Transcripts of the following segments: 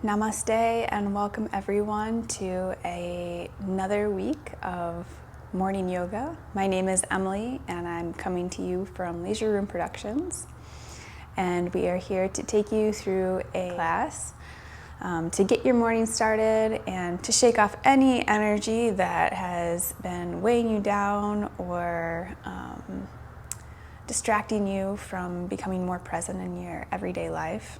Namaste and welcome everyone to another week of morning yoga. My name is Emily and I'm coming to you from Leisure Room Productions, and we are here to take you through a class to get your morning started and to shake off any energy that has been weighing you down or distracting you from becoming more present in your everyday life.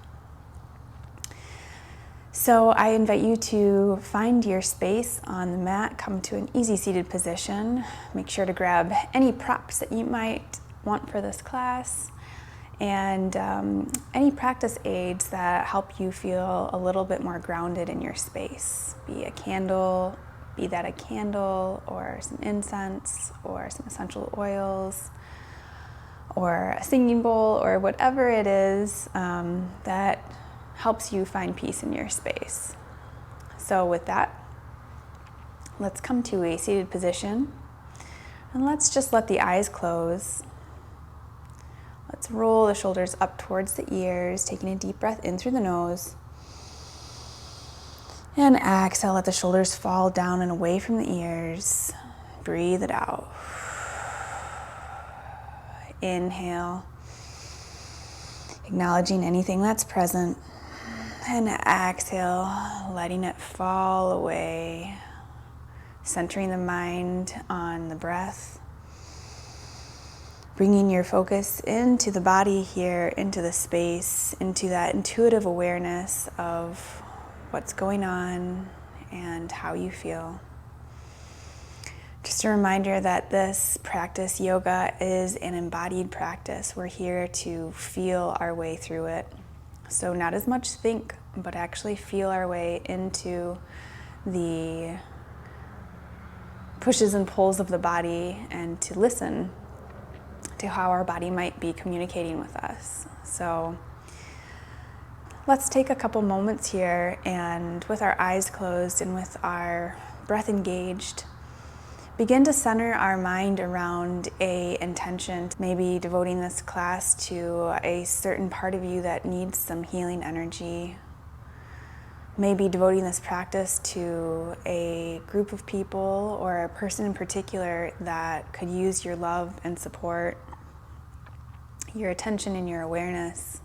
So I invite you to find your space on the mat, come to an easy seated position. Make sure to grab any props that you might want for this class and any practice aids that help you feel a little bit more grounded in your space. Be that a candle or some incense or some essential oils or a singing bowl or whatever it is that helps you find peace in your space. So with that, let's come to a seated position and let's just let the eyes close. Let's roll the shoulders up towards the ears, taking a deep breath in through the nose. And exhale, let the shoulders fall down and away from the ears. Breathe it out. Inhale, acknowledging anything that's present. And exhale, letting it fall away, centering the mind on the breath, bringing your focus into the body here, into the space, into that intuitive awareness of what's going on and how you feel. Just a reminder that this practice, yoga, is an embodied practice. We're here to feel our way through it. So not as much think, but actually feel our way into the pushes and pulls of the body and to listen to how our body might be communicating with us. So let's take a couple moments here and with our eyes closed and with our breath engaged, begin to center our mind around a intention, maybe devoting this class to a certain part of you that needs some healing energy. Maybe devoting this practice to a group of people or a person in particular that could use your love and support, your attention and your awareness.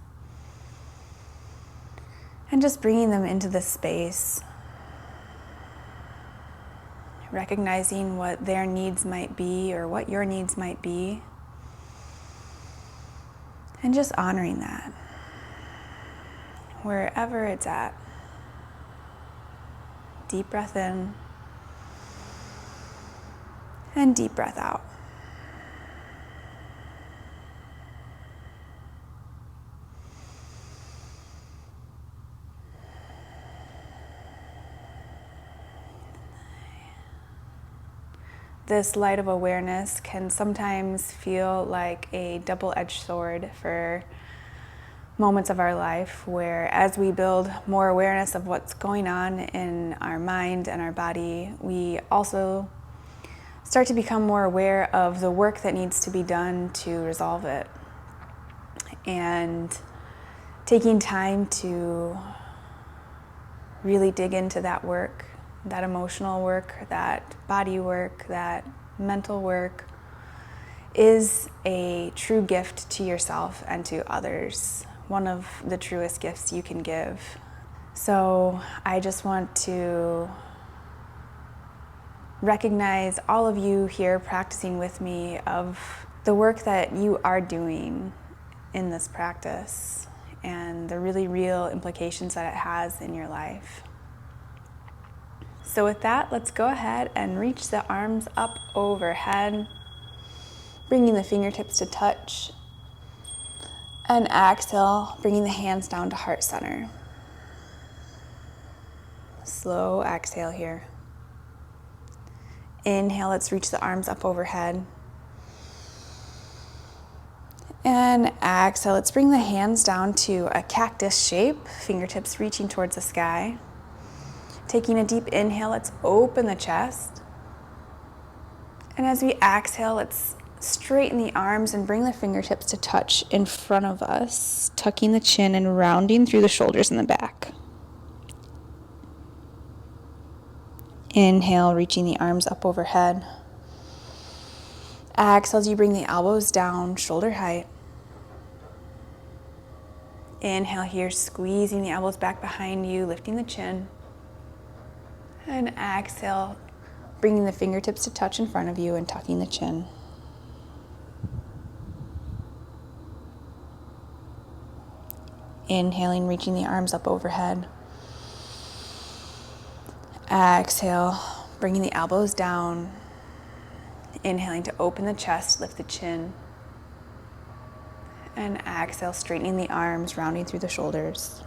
And just bringing them into this space, recognizing what their needs might be or what your needs might be, and just honoring that wherever it's at. Deep breath in and deep breath out. This light of awareness can sometimes feel like a double-edged sword for moments of our life where, as we build more awareness of what's going on in our mind and our body, we also start to become more aware of the work that needs to be done to resolve it. And taking time to really dig into that work, that emotional work, that body work, that mental work, is a true gift to yourself and to others. One of the truest gifts you can give. So I just want to recognize all of you here practicing with me of the work that you are doing in this practice and the really real implications that it has in your life. So with that, let's go ahead and reach the arms up overhead, bringing the fingertips to touch. And exhale, bringing the hands down to heart center. Slow exhale here. Inhale, let's reach the arms up overhead. And exhale, let's bring the hands down to a cactus shape, fingertips reaching towards the sky. Taking a deep inhale, let's open the chest. And as we exhale, let's straighten the arms and bring the fingertips to touch in front of us, tucking the chin and rounding through the shoulders and the back. Inhale, reaching the arms up overhead. Exhale as you bring the elbows down, shoulder height. Inhale here, squeezing the elbows back behind you, lifting the chin. And exhale, bringing the fingertips to touch in front of you and tucking the chin. Inhaling, reaching the arms up overhead. Exhale, bringing the elbows down. Inhaling to open the chest, lift the chin. And exhale, straightening the arms, rounding through the shoulders.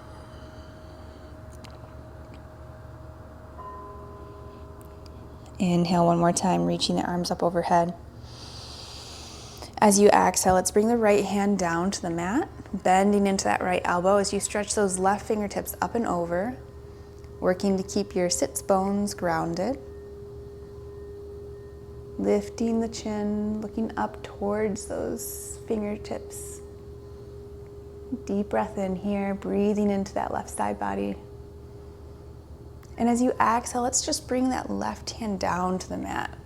Inhale one more time, reaching the arms up overhead. As you exhale, let's bring the right hand down to the mat, bending into that right elbow as you stretch those left fingertips up and over, working to keep your sits bones grounded. Lifting the chin, looking up towards those fingertips. Deep breath in here, breathing into that left side body. And as you exhale, let's just bring that left hand down to the mat.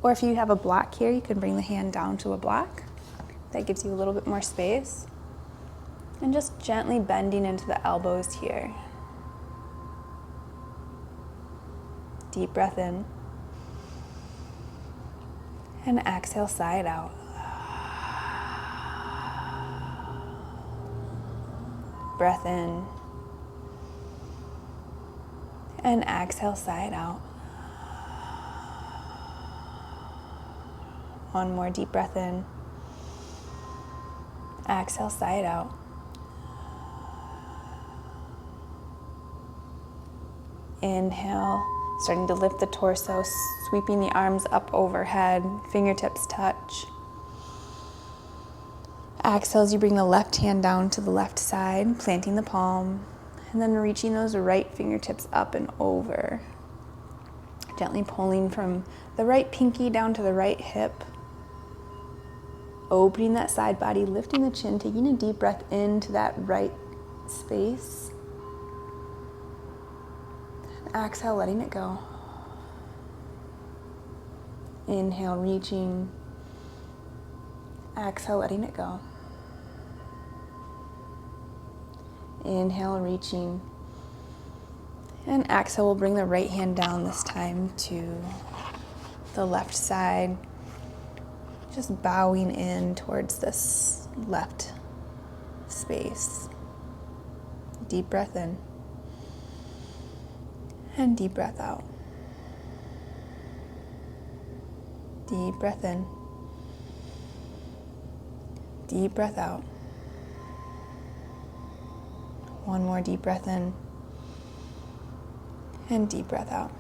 Or if you have a block here, you can bring the hand down to a block. That gives you a little bit more space. And just gently bending into the elbows here. Deep breath in. And exhale, sigh it out. Breath in. And exhale, sigh it out. One more deep breath in. Exhale, sigh it out. Inhale, starting to lift the torso, sweeping the arms up overhead, fingertips touch. Exhale as you bring the left hand down to the left side, planting the palm, and then reaching those right fingertips up and over. Gently pulling from the right pinky down to the right hip. Opening that side body, lifting the chin, taking a deep breath into that right space. Exhale, letting it go. Inhale, reaching. Exhale, letting it go. Inhale, reaching. And exhale, we'll bring the right hand down this time to the left side. Just bowing in towards this left space. Deep breath in. And deep breath out. Deep breath in. Deep breath out. One more deep breath in. And deep breath out.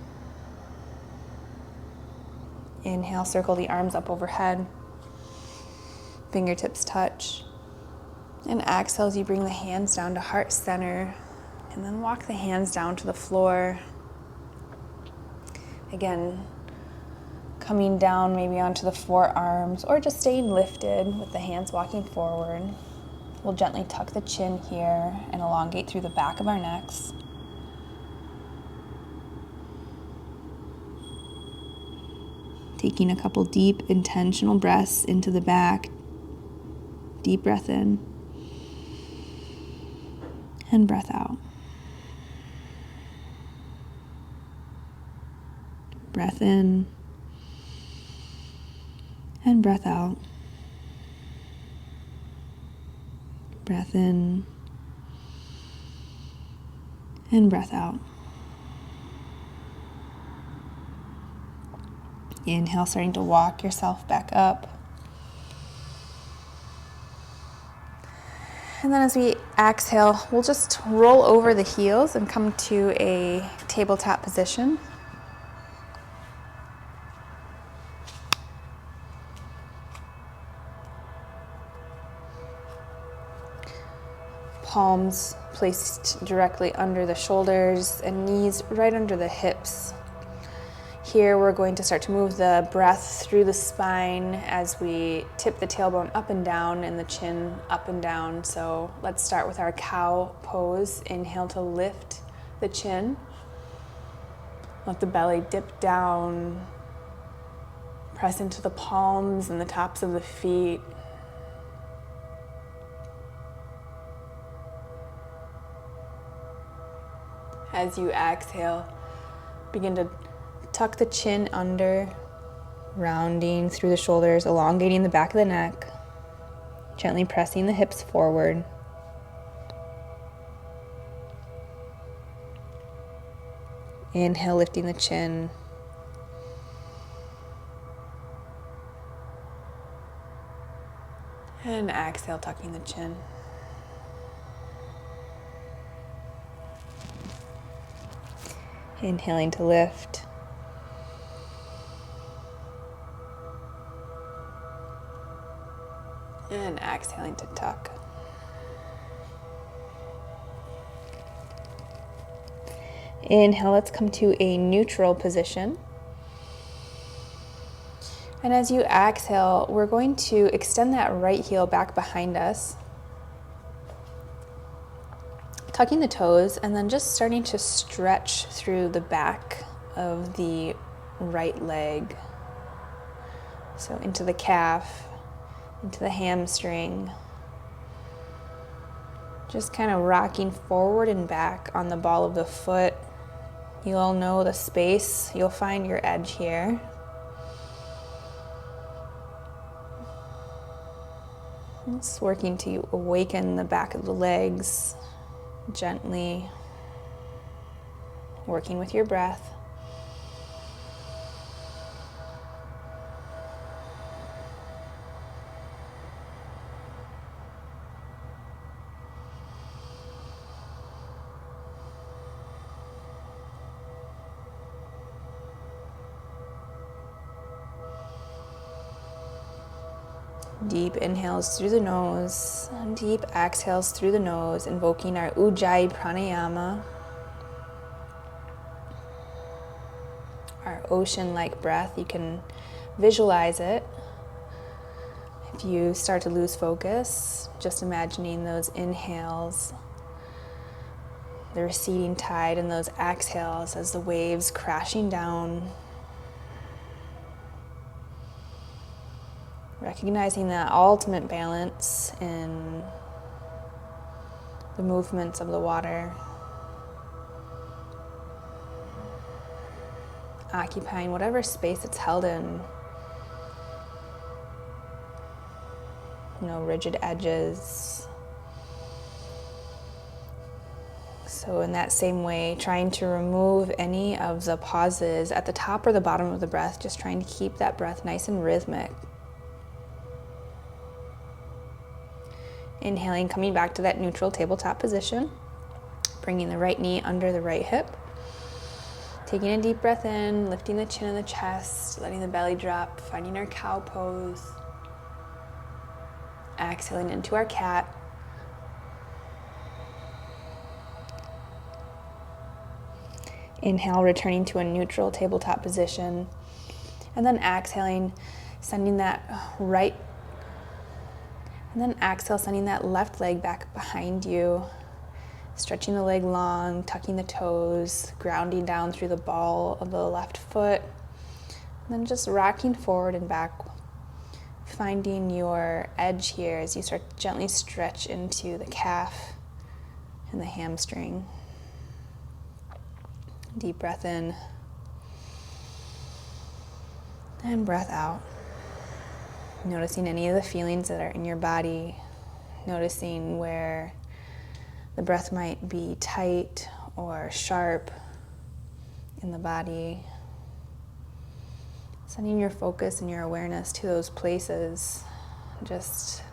Inhale, circle the arms up overhead. Fingertips touch. And exhale as you bring the hands down to heart center. And then walk the hands down to the floor. Again, coming down maybe onto the forearms or just staying lifted with the hands walking forward. We'll gently tuck the chin here and elongate through the back of our necks. Taking a couple deep, intentional breaths into the back. Deep breath in. And breath out. Breath in. And breath out. Breath in. And breath out. Inhale, starting to walk yourself back up. And then as we exhale, we'll just roll over the heels and come to a tabletop position. Palms placed directly under the shoulders and knees right under the hips. Here we're going to start to move the breath through the spine as we tip the tailbone up and down and the chin up and down. So let's start with our cow pose. Inhale to lift the chin. Let the belly dip down, press into the palms and the tops of the feet. As you exhale, begin to tuck the chin under, rounding through the shoulders, elongating the back of the neck, gently pressing the hips forward. Inhale, lifting the chin. And exhale, tucking the chin. Inhaling to lift. And exhaling to tuck. Inhale, let's come to a neutral position. And as you exhale, we're going to extend that right heel back behind us, tucking the toes, and then just starting to stretch through the back of the right leg. So into the calf, into the hamstring. Just kind of rocking forward and back on the ball of the foot. You'll know the space. You'll find your edge here. Just working to awaken the back of the legs gently, working with your breath. Deep inhales through the nose, and deep exhales through the nose, invoking our Ujjayi pranayama, our ocean-like breath. You can visualize it. If you start to lose focus, just imagining those inhales, the receding tide, and those exhales as the waves crashing down. Recognizing that ultimate balance in the movements of the water. Occupying whatever space it's held in. No rigid edges. So in that same way, trying to remove any of the pauses at the top or the bottom of the breath, just trying to keep that breath nice and rhythmic. Inhaling, coming back to that neutral tabletop position, bringing the right knee under the right hip. Taking a deep breath in, lifting the chin and the chest, letting the belly drop, finding our cow pose. Exhaling into our cat. Inhale, returning to a neutral tabletop position. And then exhaling, sending that right. And then exhale, sending that left leg back behind you. Stretching the leg long, tucking the toes, grounding down through the ball of the left foot. And then just rocking forward and back, finding your edge here as you start to gently stretch into the calf and the hamstring. Deep breath in and breath out. Noticing any of the feelings that are in your body, noticing where the breath might be tight or sharp in the body. Sending your focus and your awareness to those places, just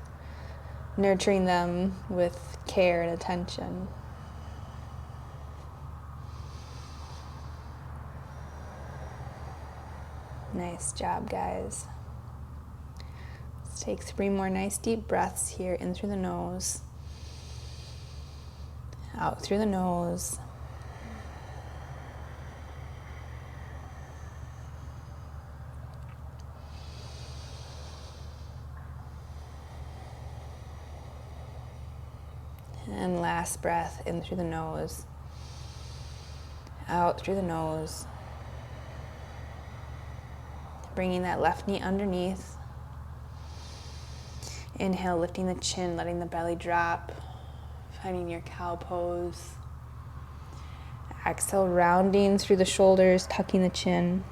nurturing them with care and attention. Nice job, guys. Let's take 3 more nice deep breaths here, in through the nose, out through the nose. And last breath, in through the nose, out through the nose. bringing that left knee underneath. Inhale, lifting the chin, letting the belly drop, finding your cow pose. Exhale, rounding through the shoulders, tucking the chin.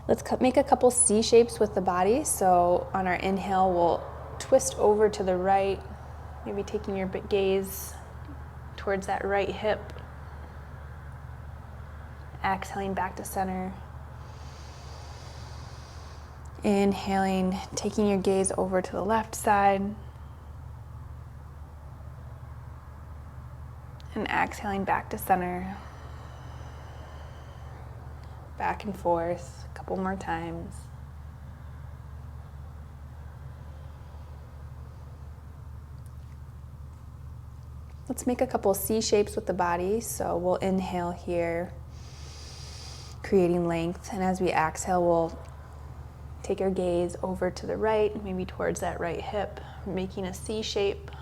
Let's make a couple C shapes with the body. So on our inhale, we'll twist over to the right, maybe taking your gaze towards that right hip. Exhaling back to center. Inhaling, taking your gaze over to the left side. And exhaling back to center. Back and forth, a couple more times. Let's make a couple C shapes with the body. So we'll inhale here, creating length. And as we exhale, we'll take our gaze over to the right, maybe towards that right hip, making a C shape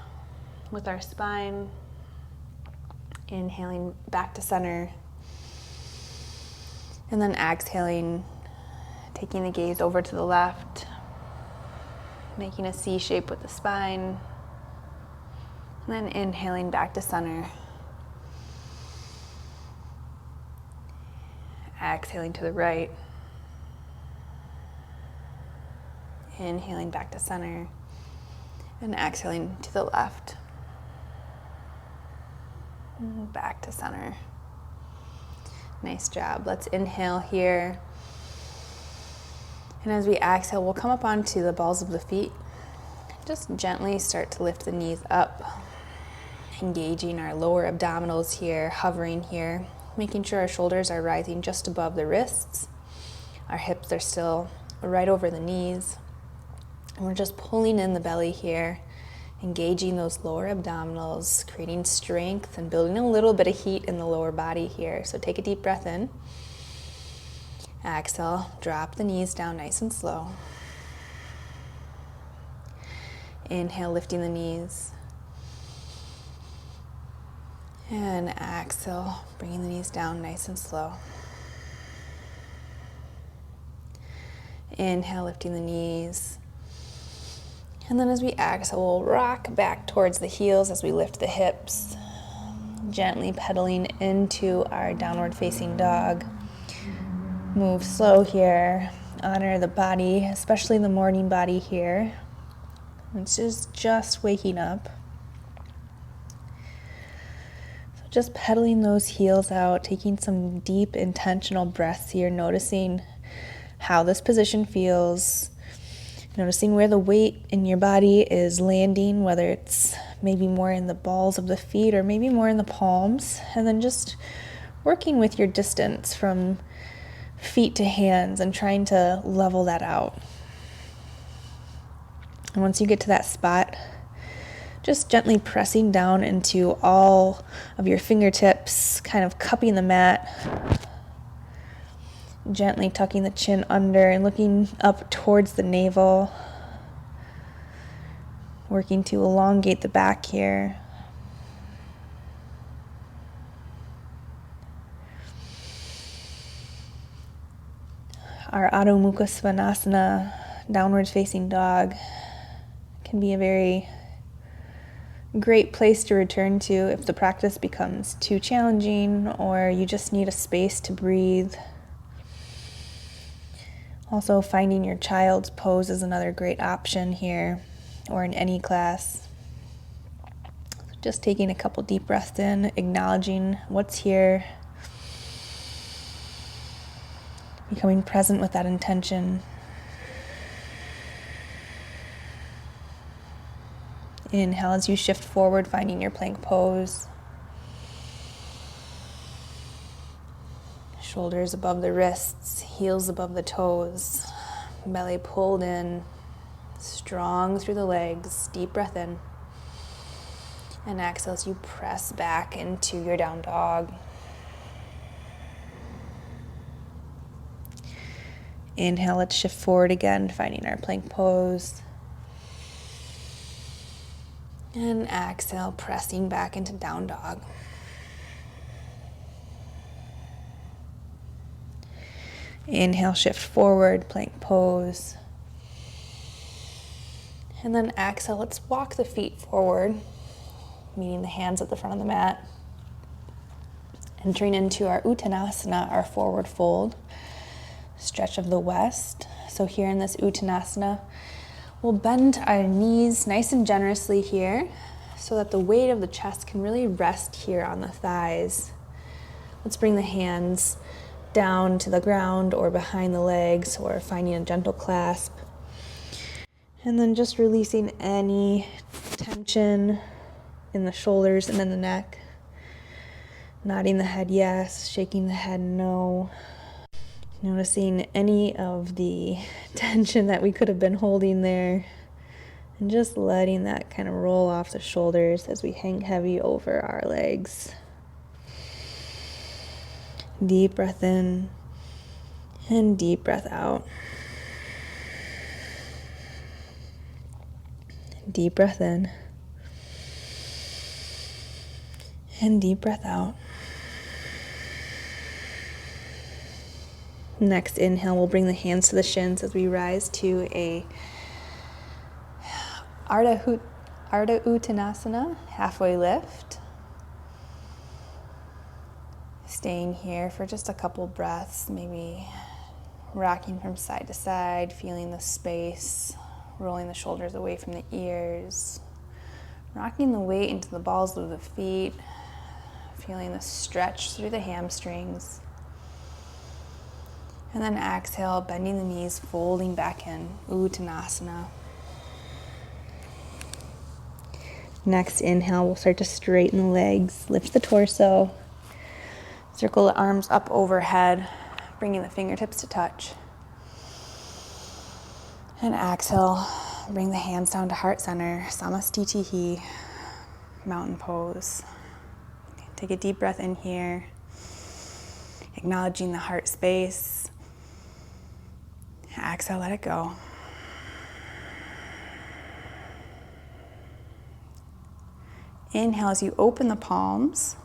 with our spine. Inhaling back to center. And then exhaling, taking the gaze over to the left, making a C shape with the spine. And then inhaling back to center. Exhaling to the right. Inhaling back to center. And exhaling to the left. And back to center. Nice job. Let's inhale here. And as we exhale, we'll come up onto the balls of the feet. Just gently start to lift the knees up, engaging our lower abdominals here, hovering here, making sure our shoulders are rising just above the wrists. Our hips are still right over the knees. And we're just pulling in the belly here, engaging those lower abdominals, creating strength and building a little bit of heat in the lower body here. So take a deep breath in. Exhale, drop the knees down nice and slow. Inhale, lifting the knees. And exhale, bringing the knees down nice and slow. Inhale, lifting the knees. And then as we exhale, we'll rock back towards the heels as we lift the hips, gently pedaling into our downward facing dog. Move slow here, honor the body, especially the morning body here, which is just waking up. So just pedaling those heels out, taking some deep intentional breaths here, noticing how this position feels. Noticing where the weight in your body is landing, whether it's maybe more in the balls of the feet or maybe more in the palms. And then just working with your distance from feet to hands and trying to level that out. And once you get to that spot, just gently pressing down into all of your fingertips, kind of cupping the mat. Gently tucking the chin under and looking up towards the navel. Working to elongate the back here. Our Adho Mukha Svanasana, downward facing dog, can be a very great place to return to if the practice becomes too challenging or you just need a space to breathe. Also, finding your child's pose is another great option here, or in any class. Just taking a couple deep breaths in, acknowledging what's here, becoming present with that intention. Inhale as you shift forward, finding your plank pose. Shoulders above the wrists, heels above the toes, belly pulled in, strong through the legs. Deep breath in. And exhale as you press back into your down dog. Inhale, let's shift forward again, finding our plank pose. And exhale, pressing back into down dog. Inhale, shift forward, plank pose. And then exhale, let's walk the feet forward, meeting the hands at the front of the mat. Entering into our Uttanasana, our forward fold, stretch of the west. So here in this Uttanasana, we'll bend our knees nice and generously here so that the weight of the chest can really rest here on the thighs. Let's bring the hands down to the ground or behind the legs, or finding a gentle clasp. And then just releasing any tension in the shoulders and in the neck. Nodding the head yes, shaking the head no. Noticing any of the tension that we could have been holding there. And just letting that kind of roll off the shoulders as we hang heavy over our legs. Deep breath in and deep breath out. Deep breath in and deep breath out. Next inhale, we'll bring the hands to the shins as we rise to a Ardha Uttanasana, halfway lift. Staying here for just a couple breaths, maybe rocking from side to side, feeling the space, rolling the shoulders away from the ears, rocking the weight into the balls of the feet, feeling the stretch through the hamstrings. And then exhale, bending the knees, folding back in, Uttanasana. Next inhale, we'll start to straighten the legs, lift the torso, circle the arms up overhead, bringing the fingertips to touch. And exhale, bring the hands down to heart center, Samastitihi, mountain pose. Take a deep breath in here, acknowledging the heart space. Exhale, let it go. Inhale as you open the palms.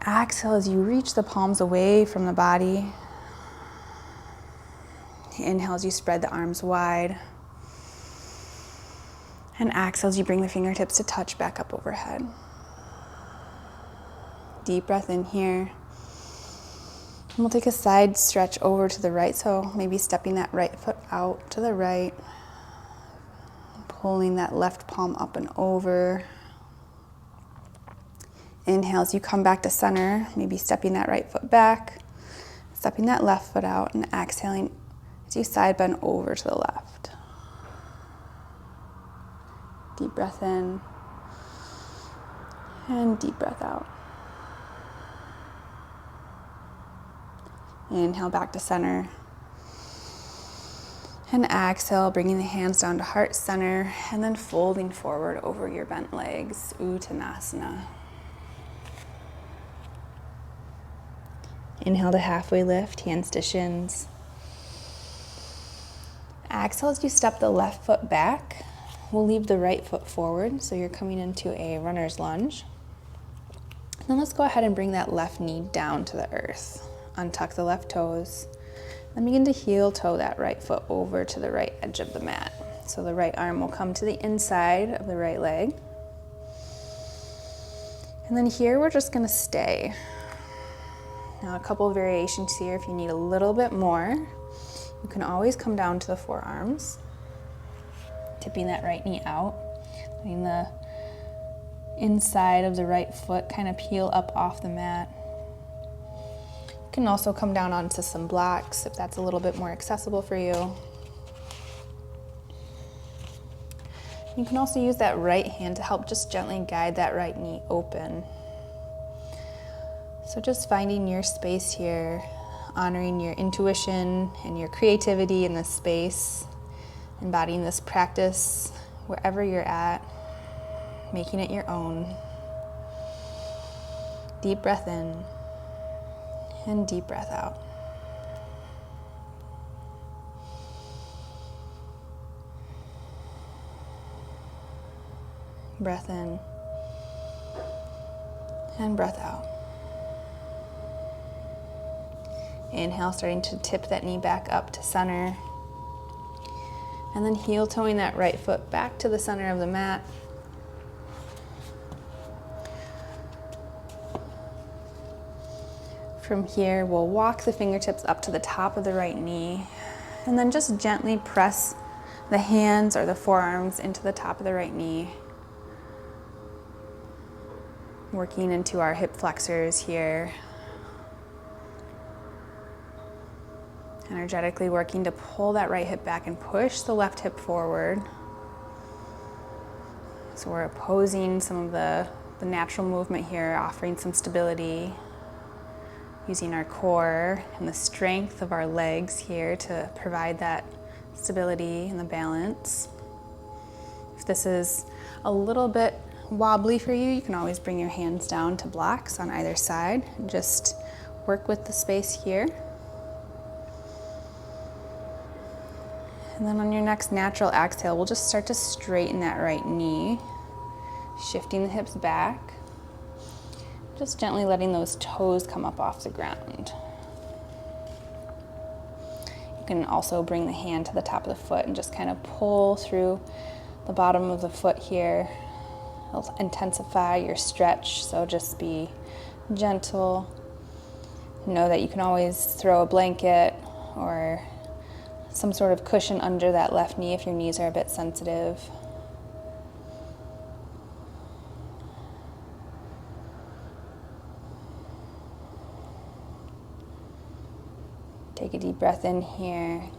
Exhale as you reach the palms away from the body. Inhale as you spread the arms wide. And exhale as you bring the fingertips to touch back up overhead. Deep breath in here. And we'll take a side stretch over to the right, so maybe stepping that right foot out to the right. Pulling that left palm up and over. Inhale as you come back to center, maybe stepping that right foot back, stepping that left foot out, and exhaling as you side bend over to the left. Deep breath in and deep breath out. Inhale back to center. And exhale, bringing the hands down to heart center and then folding forward over your bent legs, Uttanasana. Inhale to halfway lift, hands to shins. Exhale as you step the left foot back. We'll leave the right foot forward, so you're coming into a runner's lunge. And then let's go ahead and bring that left knee down to the earth. Untuck the left toes. Then begin to heel toe that right foot over to the right edge of the mat. So the right arm will come to the inside of the right leg. And then here we're just gonna stay. Now a couple of variations here. If you need a little bit more, you can always come down to the forearms, tipping that right knee out, letting the inside of the right foot kind of peel up off the mat. You can also come down onto some blocks if that's a little bit more accessible for you. You can also use that right hand to help just gently guide that right knee open. So just finding your space here, honoring your intuition and your creativity in this space, embodying this practice wherever you're at, making it your own. Deep breath in and deep breath out. Breath in and breath out. Inhale, starting to tip that knee back up to center. And then heel toeing that right foot back to the center of the mat. From here, we'll walk the fingertips up to the top of the right knee, and then just gently press the hands or the forearms into the top of the right knee. Working into our hip flexors here. Energetically working to pull that right hip back and push the left hip forward. So we're opposing some of the natural movement here, offering some stability. Using our core and the strength of our legs here to provide that stability and the balance. If this is a little bit wobbly for you, you can always bring your hands down to blocks on either side and just work with the space here. And then on your next natural exhale, we'll just start to straighten that right knee, shifting the hips back. Just gently letting those toes come up off the ground. You can also bring the hand to the top of the foot and just kind of pull through the bottom of the foot here. It'll intensify your stretch, so just be gentle. Know that you can always throw a blanket or some sort of cushion under that left knee if your knees are a bit sensitive. Take a deep breath in here.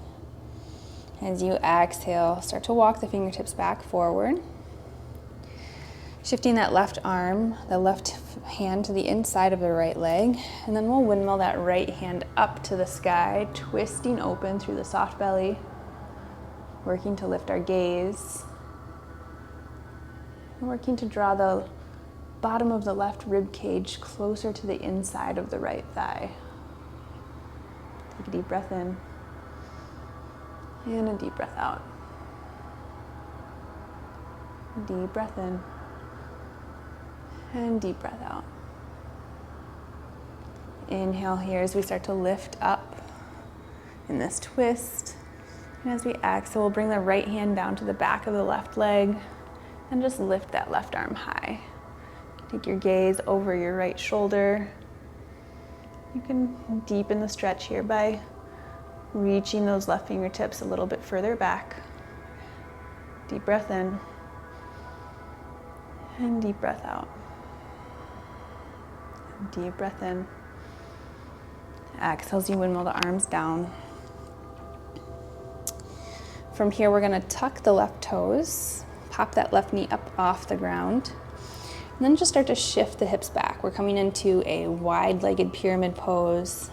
As you exhale, start to walk the fingertips back forward. Shifting that left arm, the left hand to the inside of the right leg, and then we'll windmill that right hand up to the sky, twisting open through the soft belly, working to lift our gaze, and working to draw the bottom of the left rib cage closer to the inside of the right thigh. Take a deep breath in, and a deep breath out. Deep breath in, and deep breath out. Inhale here as we start to lift up in this twist. And as we exhale, we'll bring the right hand down to the back of the left leg and just lift that left arm high. Take your gaze over your right shoulder. You can deepen the stretch here by reaching those left fingertips a little bit further back. Deep breath in, and deep breath out. Deep breath in. Exhale as you windmill the arms down. From here, we're going to tuck the left toes, pop that left knee up off the ground, and then just start to shift the hips back. We're coming into a wide-legged pyramid pose.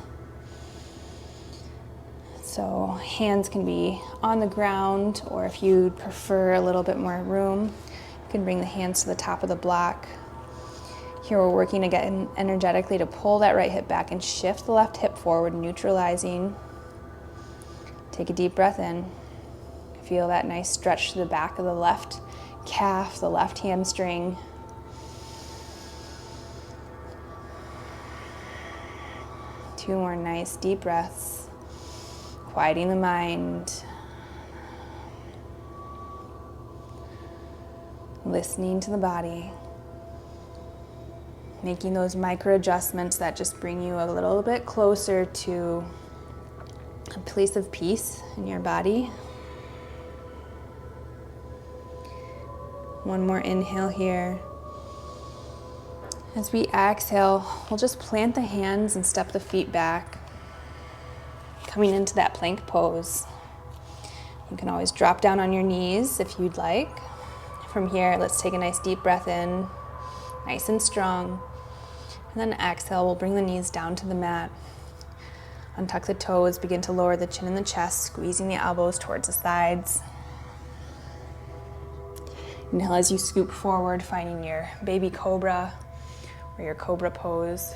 So hands can be on the ground, or if you'd prefer a little bit more room, you can bring the hands to the top of the block. Here we're working again energetically to pull that right hip back and shift the left hip forward, neutralizing. Take a deep breath in. Feel that nice stretch to the back of the left calf, the left hamstring. Two more nice deep breaths, quieting the mind, listening to the body, making those micro adjustments that just bring you a little bit closer to a place of peace in your body. One more inhale here. As we exhale, we'll just plant the hands and step the feet back, coming into that plank pose. You can always drop down on your knees if you'd like. From here, let's take a nice deep breath in, nice and strong. And then exhale, we'll bring the knees down to the mat. Untuck the toes, begin to lower the chin and the chest, squeezing the elbows towards the sides. Inhale as you scoop forward, finding your baby cobra or your cobra pose.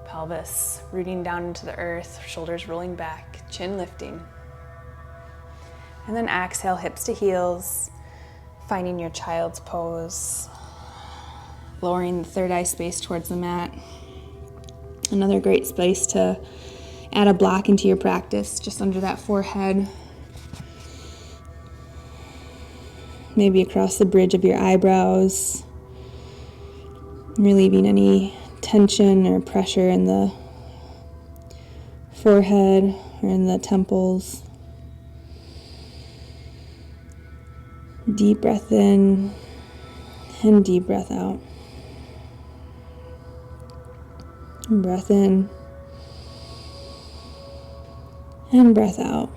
Pelvis rooting down into the earth, shoulders rolling back, chin lifting. And then exhale, hips to heels, finding your child's pose. Lowering the third eye space towards the mat. Another great space to add a block into your practice, just under that forehead. Maybe across the bridge of your eyebrows, relieving any tension or pressure in the forehead or in the temples. Deep breath in and deep breath out. Breath in and breath out.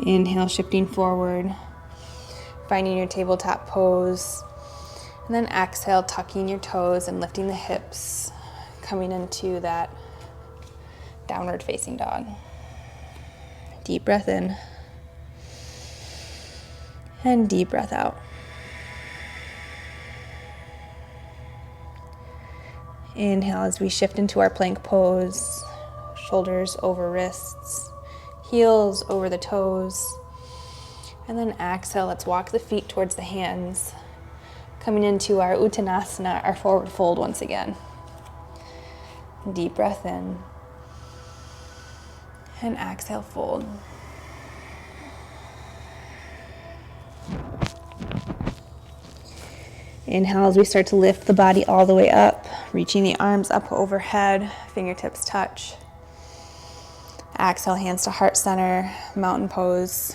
Inhale, shifting forward, finding your tabletop pose, and then exhale, tucking your toes and lifting the hips, coming into that downward facing dog. Deep breath in and deep breath out. Inhale as we shift into our plank pose, shoulders over wrists, heels over the toes. And then exhale, let's walk the feet towards the hands, coming into our Uttanasana, our forward fold once again. Deep breath in and exhale, fold. Inhale as we start to lift the body all the way up, reaching the arms up overhead, fingertips touch. Exhale, hands to heart center, mountain pose.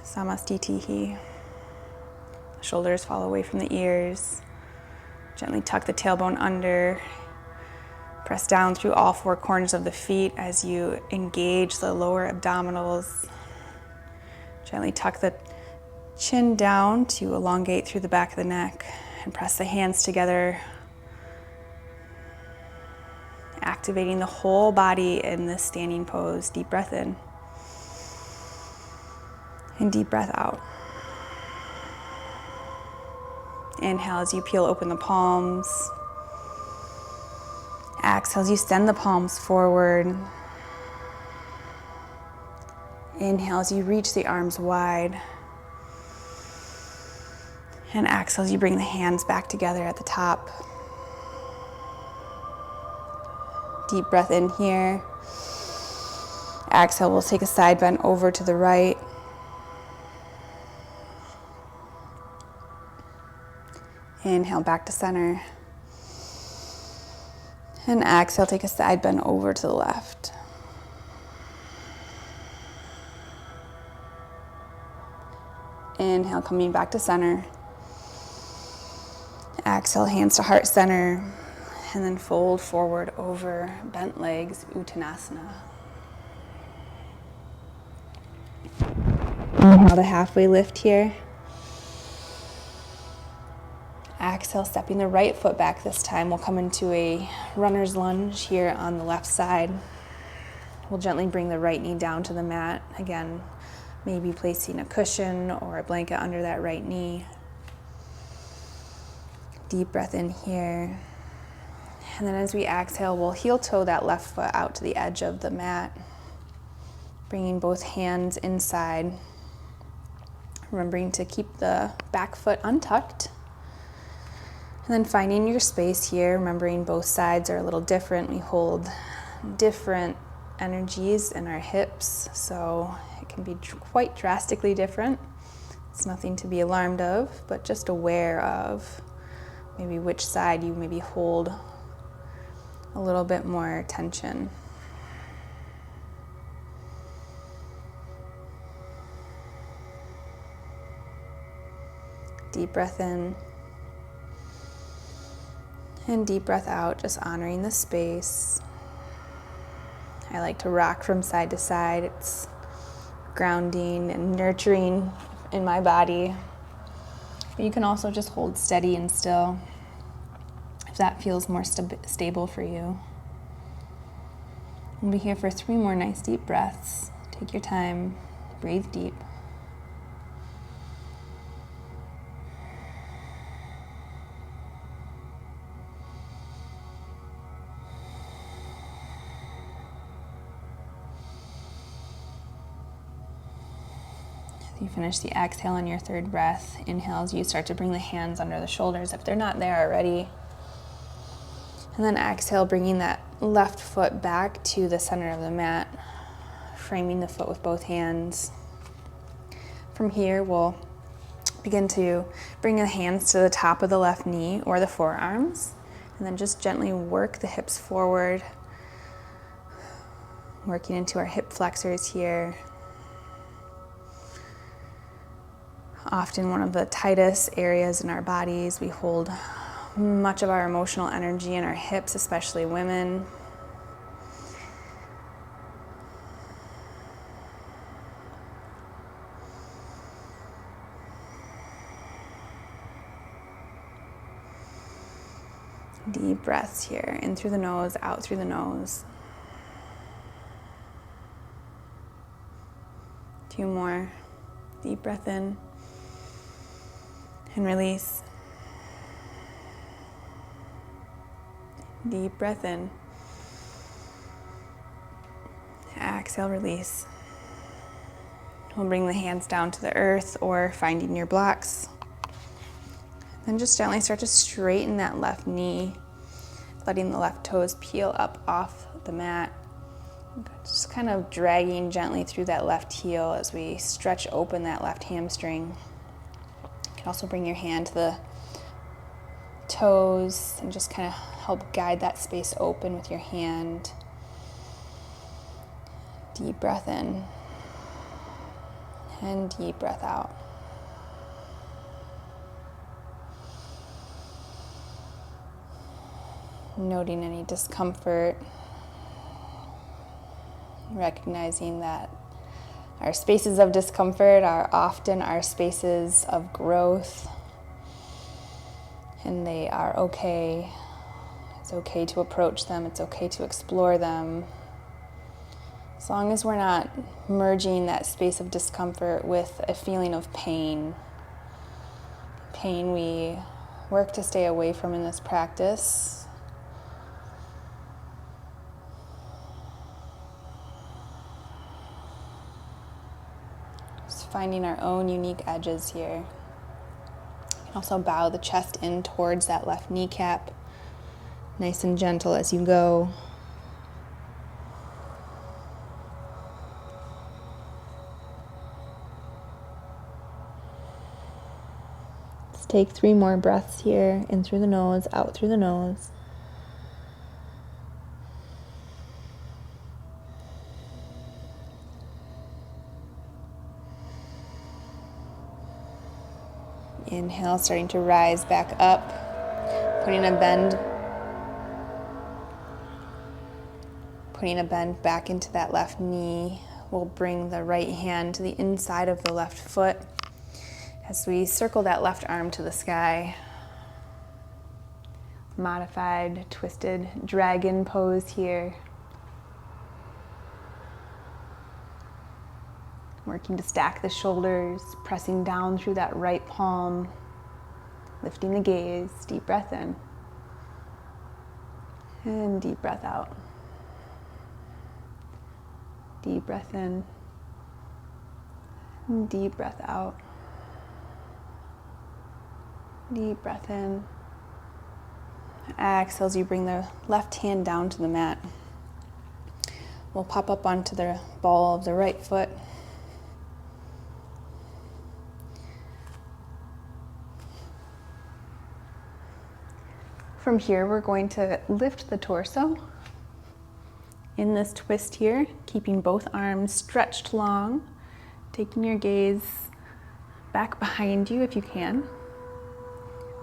Samastitihi. Shoulders fall away from the ears. Gently tuck the tailbone under. Press down through all four corners of the feet as you engage the lower abdominals. Gently tuck the chin down to elongate through the back of the neck and press the hands together, activating the whole body in this standing pose. Deep breath in and deep breath out. Inhale as you peel open the palms. Exhale as you send the palms forward. Inhale as you reach the arms wide. And exhale as you bring the hands back together at the top. Deep breath in here. Exhale, we'll take a side bend over to the right. Inhale, back to center. And exhale, take a side bend over to the left. Inhale, coming back to center. Exhale, hands to heart center. And then fold forward over bent legs, Uttanasana. Inhale to halfway lift here. Exhale, stepping the right foot back this time. We'll come into a runner's lunge here on the left side. We'll gently bring the right knee down to the mat. Again, maybe placing a cushion or a blanket under that right knee. Deep breath in here. And then as we exhale, we'll heel toe that left foot out to the edge of the mat, bringing both hands inside. Remembering to keep the back foot untucked. And then finding your space here, remembering both sides are a little different. We hold different energies in our hips, so it can be quite drastically different. It's nothing to be alarmed of, but just aware of maybe which side you maybe hold a little bit more tension. Deep breath in and deep breath out, just honoring the space. I like to rock from side to side. It's grounding and nurturing in my body. But you can also just hold steady and still if that feels more stable for you. We'll be here for 3 more nice deep breaths. Take your time, breathe deep. You finish the exhale on your third breath. Inhale as you start to bring the hands under the shoulders if they're not there already. And then exhale, bringing that left foot back to the center of the mat, framing the foot with both hands. From here, we'll begin to bring the hands to the top of the left knee or the forearms, and then just gently work the hips forward, working into our hip flexors here. Often one of the tightest areas in our bodies. We hold much of our emotional energy in our hips, especially women. Deep breaths here, in through the nose, out through the nose. 2 more. Deep breath in and release. Deep breath in. Exhale, release. We'll bring the hands down to the earth or finding your blocks. Then just gently start to straighten that left knee, letting the left toes peel up off the mat. Just kind of dragging gently through that left heel as we stretch open that left hamstring. You can also bring your hand to the toes and just kind of help guide that space open with your hand. Deep breath in and deep breath out. Noting any discomfort, recognizing that our spaces of discomfort are often our spaces of growth, and they are okay. It's okay to approach them, it's okay to explore them, as long as we're not merging that space of discomfort with a feeling of pain. Pain we work to stay away from in this practice. Finding our own unique edges here. You can also bow the chest in towards that left kneecap, nice and gentle as you go. Let's take 3 more breaths here, in through the nose, out through the nose. Inhale, starting to rise back up, putting a bend back into that left knee. We'll bring the right hand to the inside of the left foot as we circle that left arm to the sky. Modified twisted dragon pose here. Working to stack the shoulders, pressing down through that right palm, lifting the gaze, deep breath in, and deep breath out. Deep breath in, and deep breath out. Deep breath in. Exhale as you bring the left hand down to the mat. We'll pop up onto the ball of the right foot. From here, we're going to lift the torso in this twist here, keeping both arms stretched long, taking your gaze back behind you if you can.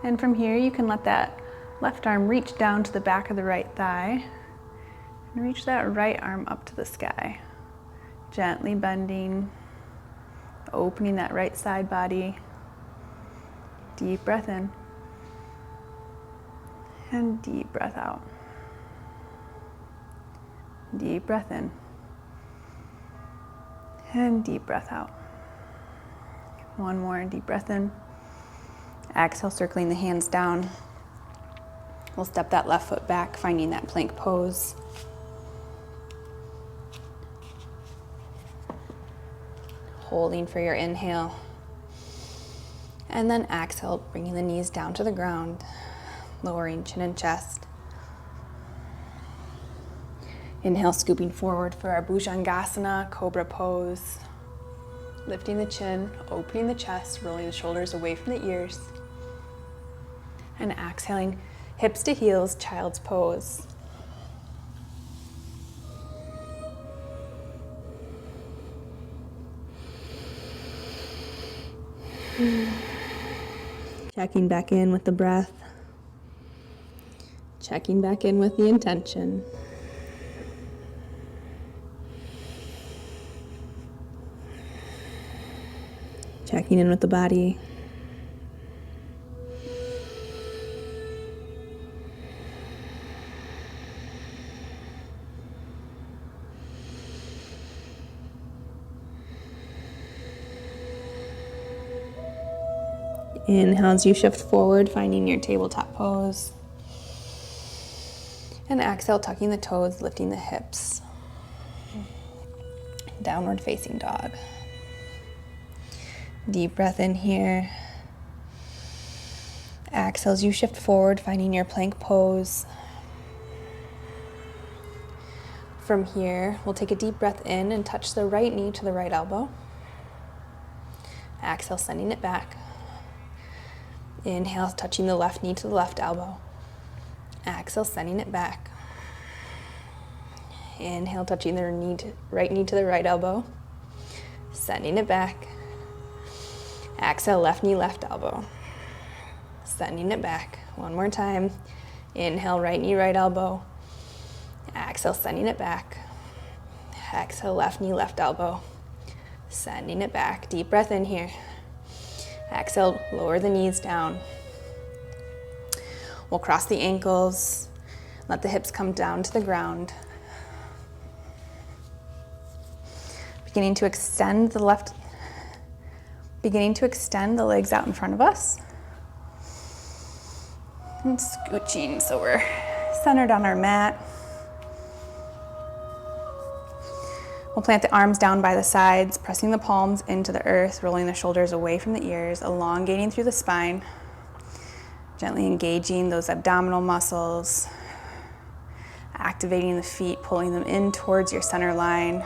And from here, you can let that left arm reach down to the back of the right thigh and reach that right arm up to the sky. Gently bending, opening that right side body. Deep breath in. And deep breath out. Deep breath in. And deep breath out. 1 more deep breath in. Exhale, circling the hands down. We'll step that left foot back, finding that plank pose. holding for your inhale. And then exhale, bringing the knees down to the ground, lowering chin and chest. Inhale, scooping forward for our Bujangasana, Cobra pose. Lifting the chin, opening the chest, rolling the shoulders away from the ears. And exhaling, hips to heels, child's pose. Checking back in with the breath. Checking back in with the intention. Checking in with the body. Inhale as you shift forward, finding your tabletop pose. And exhale, tucking the toes, lifting the hips. Downward facing dog. Deep breath in here. Exhale as you shift forward, finding your plank pose. From here, we'll take a deep breath in and touch the right knee to the right elbow. Exhale, sending it back. Inhale, touching the left knee to the left elbow. Exhale, sending it back. Inhale, touching the right knee to the right elbow. Sending it back. Exhale, left knee, left elbow. Sending it back. One more time. Inhale, right knee, right elbow. Exhale, sending it back. Exhale, left knee, left elbow. Sending it back. Deep breath in here. Exhale, lower the knees down. We'll cross the ankles. Let the hips come down to the ground. Beginning to extend the legs out in front of us. And scooching so we're centered on our mat. We'll plant the arms down by the sides, pressing the palms into the earth, rolling the shoulders away from the ears, elongating through the spine, gently engaging those abdominal muscles, activating the feet, pulling them in towards your center line,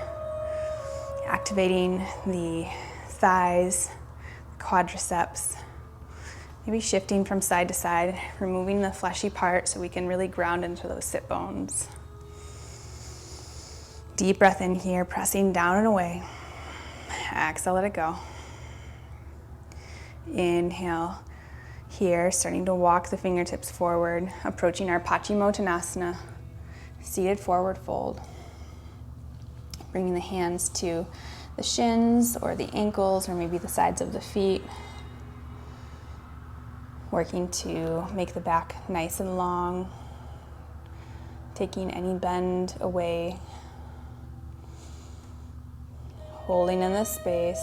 activating the thighs, quadriceps, maybe shifting from side to side, removing the fleshy part so we can really ground into those sit bones. Deep breath in here, pressing down and away. Exhale, let it go. Inhale here, starting to walk the fingertips forward, approaching our Uttanasana, seated forward fold. Bringing the hands to the shins or the ankles or maybe the sides of the feet. Working to make the back nice and long, taking any bend away. Holding in this space.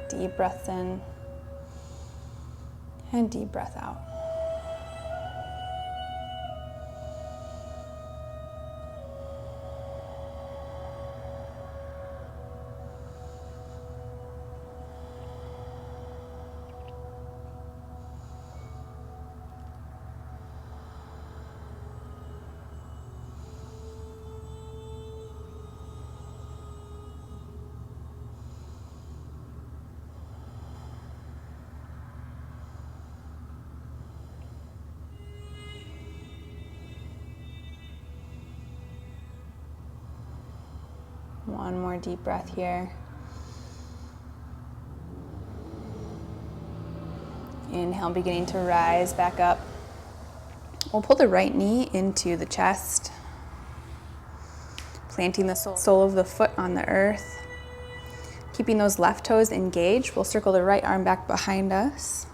Deep breaths in and deep breath out. One more deep breath here. Inhale, beginning to rise back up. We'll pull the right knee into the chest, planting the sole of the foot on the earth. Keeping those left toes engaged, we'll circle the right arm back behind us.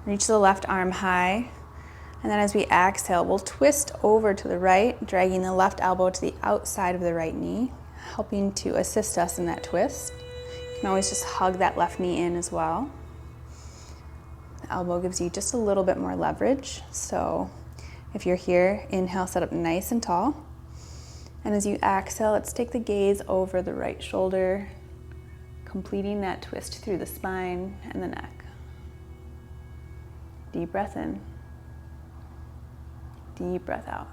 Reach the left arm high. And then as we exhale, we'll twist over to the right, dragging the left elbow to the outside of the right knee, helping to assist us in that twist. You can always just hug that left knee in as well. The elbow gives you just a little bit more leverage. So if you're here, inhale, sit up nice and tall. And as you exhale, let's take the gaze over the right shoulder, completing that twist through the spine and the neck. Deep breath in. Deep breath out.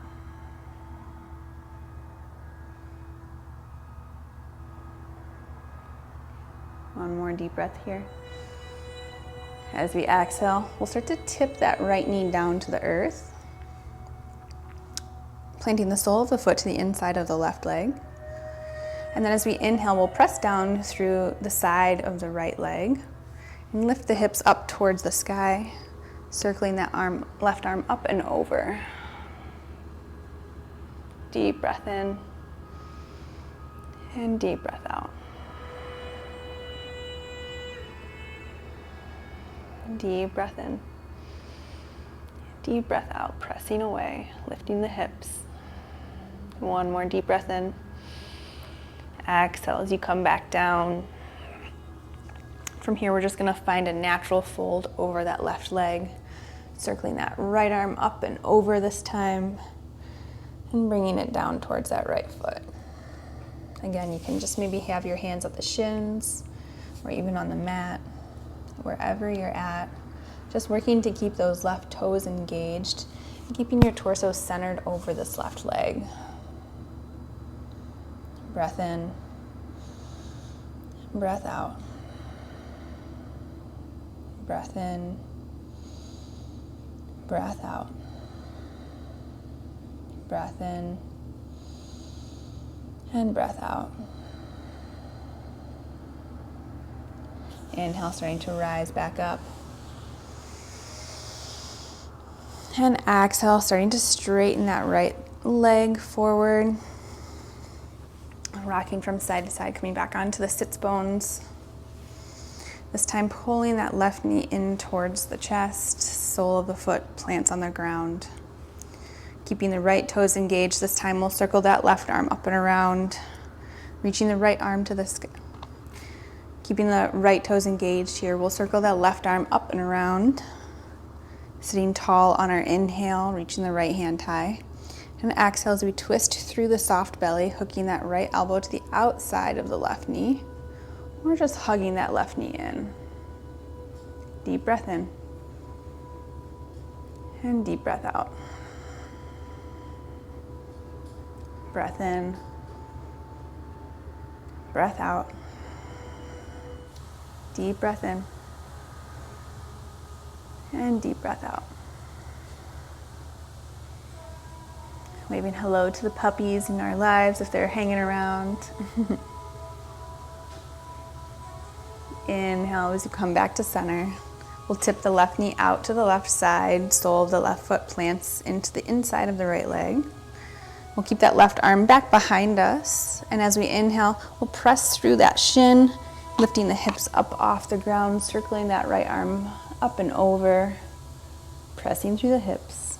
One more deep breath here. As we exhale, we'll start to tip that right knee down to the earth, planting the sole of the foot to the inside of the left leg. And then as we inhale, we'll press down through the side of the right leg and lift the hips up towards the sky, circling that left arm up and over. Deep breath in and deep breath out. Deep breath in, deep breath out, pressing away, lifting the hips. One more deep breath in. Exhale as you come back down. From here, we're just gonna find a natural fold over that left leg, circling that right arm up and over this time, and bringing it down towards that right foot. Again, you can just maybe have your hands at the shins or even on the mat, wherever you're at, just working to keep those left toes engaged and keeping your torso centered over this left leg. Breath in, breath out. Breath in, breath out. Breath in and breath out. Inhale, starting to rise back up. And exhale, starting to straighten that right leg forward. Rocking from side to side, coming back onto the sits bones. This time pulling that left knee in towards the chest, sole of the foot plants on the ground. Keeping the right toes engaged. This time we'll circle that left arm up and around, reaching the right arm to the sky. Keeping the right toes engaged here, we'll circle that left arm up and around, sitting tall on our inhale, reaching the right hand high. And exhale as we twist through the soft belly, hooking that right elbow to the outside of the left knee. We're just hugging that left knee in. Deep breath in. And deep breath out. Breath in. Breath out. Deep breath in. And deep breath out. Waving hello to the puppies in our lives if they're hanging around. Inhale as you come back to center. We'll tip the left knee out to the left side, sole of the left foot plants into the inside of the right leg. We'll keep that left arm back behind us, and as we inhale, we'll press through that shin, lifting the hips up off the ground, circling that right arm up and over, pressing through the hips.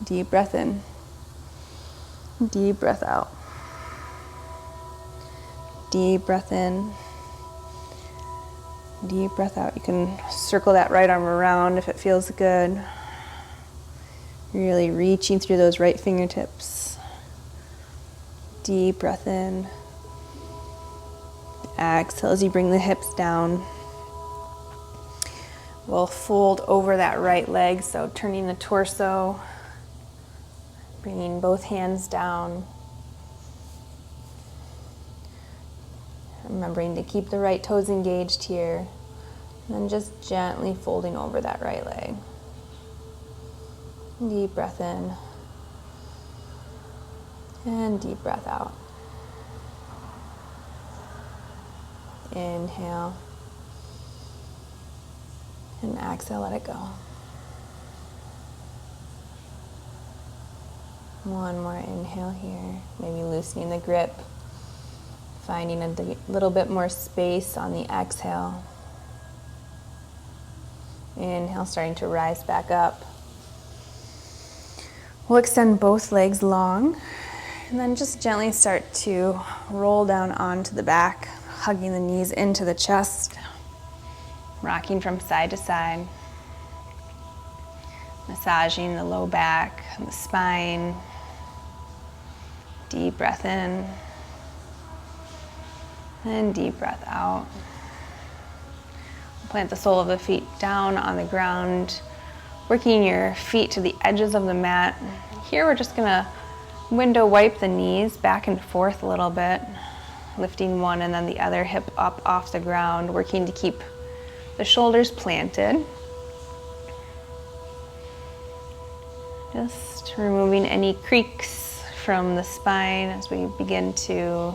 Deep breath in. Deep breath out. Deep breath in. Deep breath out. You can circle that right arm around if it feels good. Really reaching through those right fingertips. Deep breath in. Exhale as you bring the hips down. We'll fold over that right leg, so turning the torso, bringing both hands down. Remembering to keep the right toes engaged here, and then just gently folding over that right leg. Deep breath in, and deep breath out. Inhale, and exhale, let it go. One more inhale here, maybe loosening the grip. Finding a little bit more space on the exhale. Inhale, starting to rise back up. We'll extend both legs long, and then just gently start to roll down onto the back, hugging the knees into the chest, rocking from side to side, massaging the low back and the spine, Deep breath in and deep breath out. Plant the sole of the feet down on the ground, working your feet to the edges of the mat. Here we're just gonna window wipe the knees back and forth a little bit, lifting one and then the other hip up off the ground, working to keep the shoulders planted. Just removing any creaks from the spine as we begin to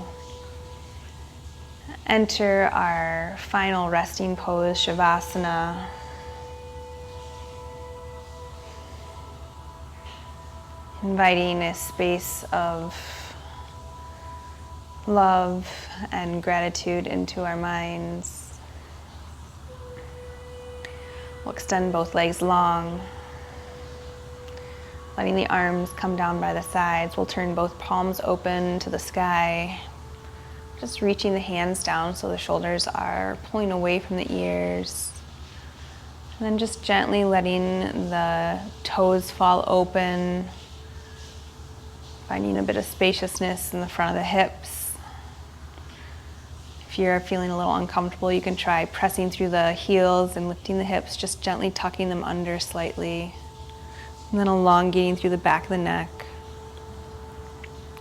enter our final resting pose, Shavasana. Inviting a space of love and gratitude into our minds. We'll extend both legs long, letting the arms come down by the sides. We'll turn both palms open to the sky, just reaching the hands down so the shoulders are pulling away from the ears. And then just gently letting the toes fall open, finding a bit of spaciousness in the front of the hips. If you're feeling a little uncomfortable, you can try pressing through the heels and lifting the hips, just gently tucking them under slightly. And then elongating through the back of the neck.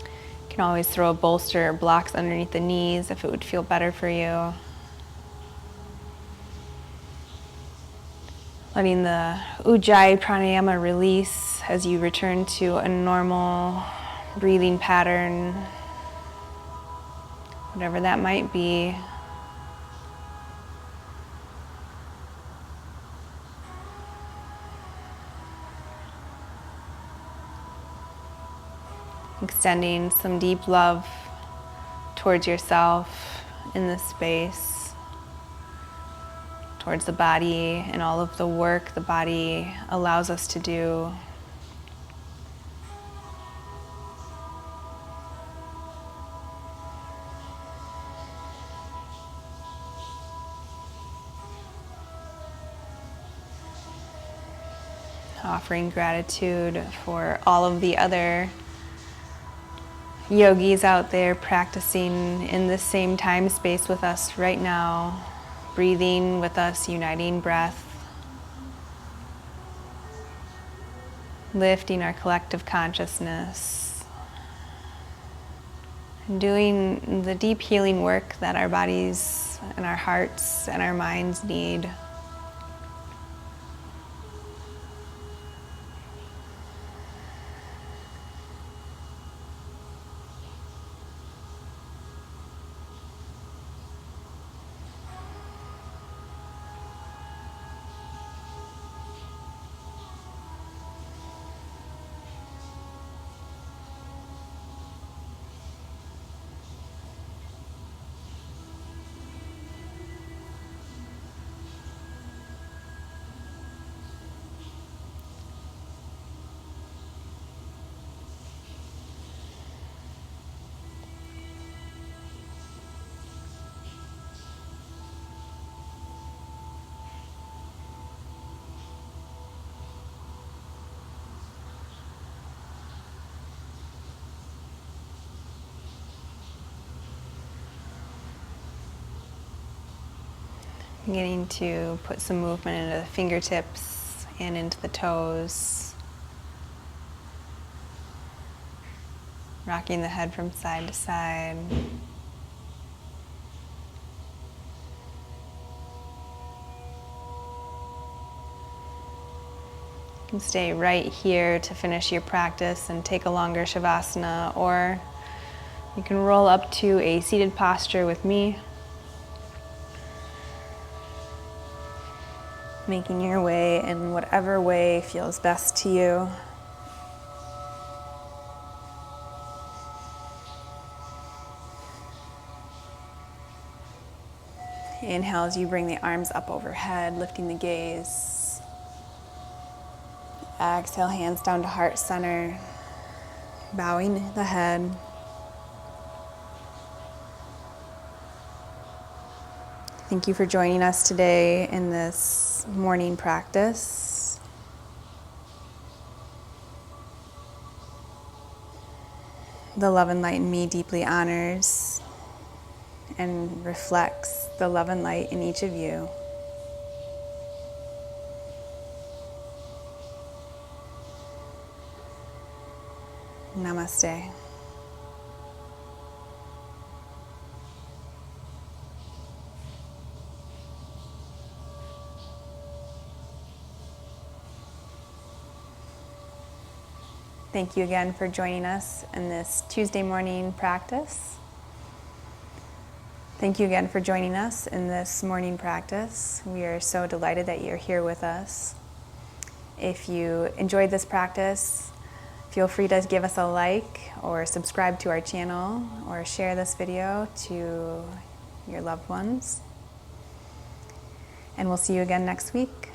You can always throw a bolster or blocks underneath the knees if it would feel better for you. Letting the Ujjayi pranayama release as you return to a normal breathing pattern, whatever that might be. Extending some deep love towards yourself in this space, towards the body and all of the work the body allows us to do. Offering gratitude for all of the other yogis out there practicing in the same time space with us right now, breathing with us, uniting breath, lifting our collective consciousness, and doing the deep healing work that our bodies and our hearts and our minds need. Beginning to put some movement into the fingertips and into the toes. Rocking the head from side to side. You can stay right here to finish your practice and take a longer Shavasana, or you can roll up to a seated posture with me. Making your way in whatever way feels best to you. Inhale as you bring the arms up overhead, lifting the gaze. Exhale, hands down to heart center, bowing the head. Thank you for joining us today in this morning practice. The love and light in me deeply honors and reflects the love and light in each of you. Namaste. Thank you again for joining us in this Tuesday morning practice. Thank you again for joining us in this morning practice. We are so delighted that you're here with us. If you enjoyed this practice, feel free to give us a like or subscribe to our channel or share this video to your loved ones. And we'll see you again next week.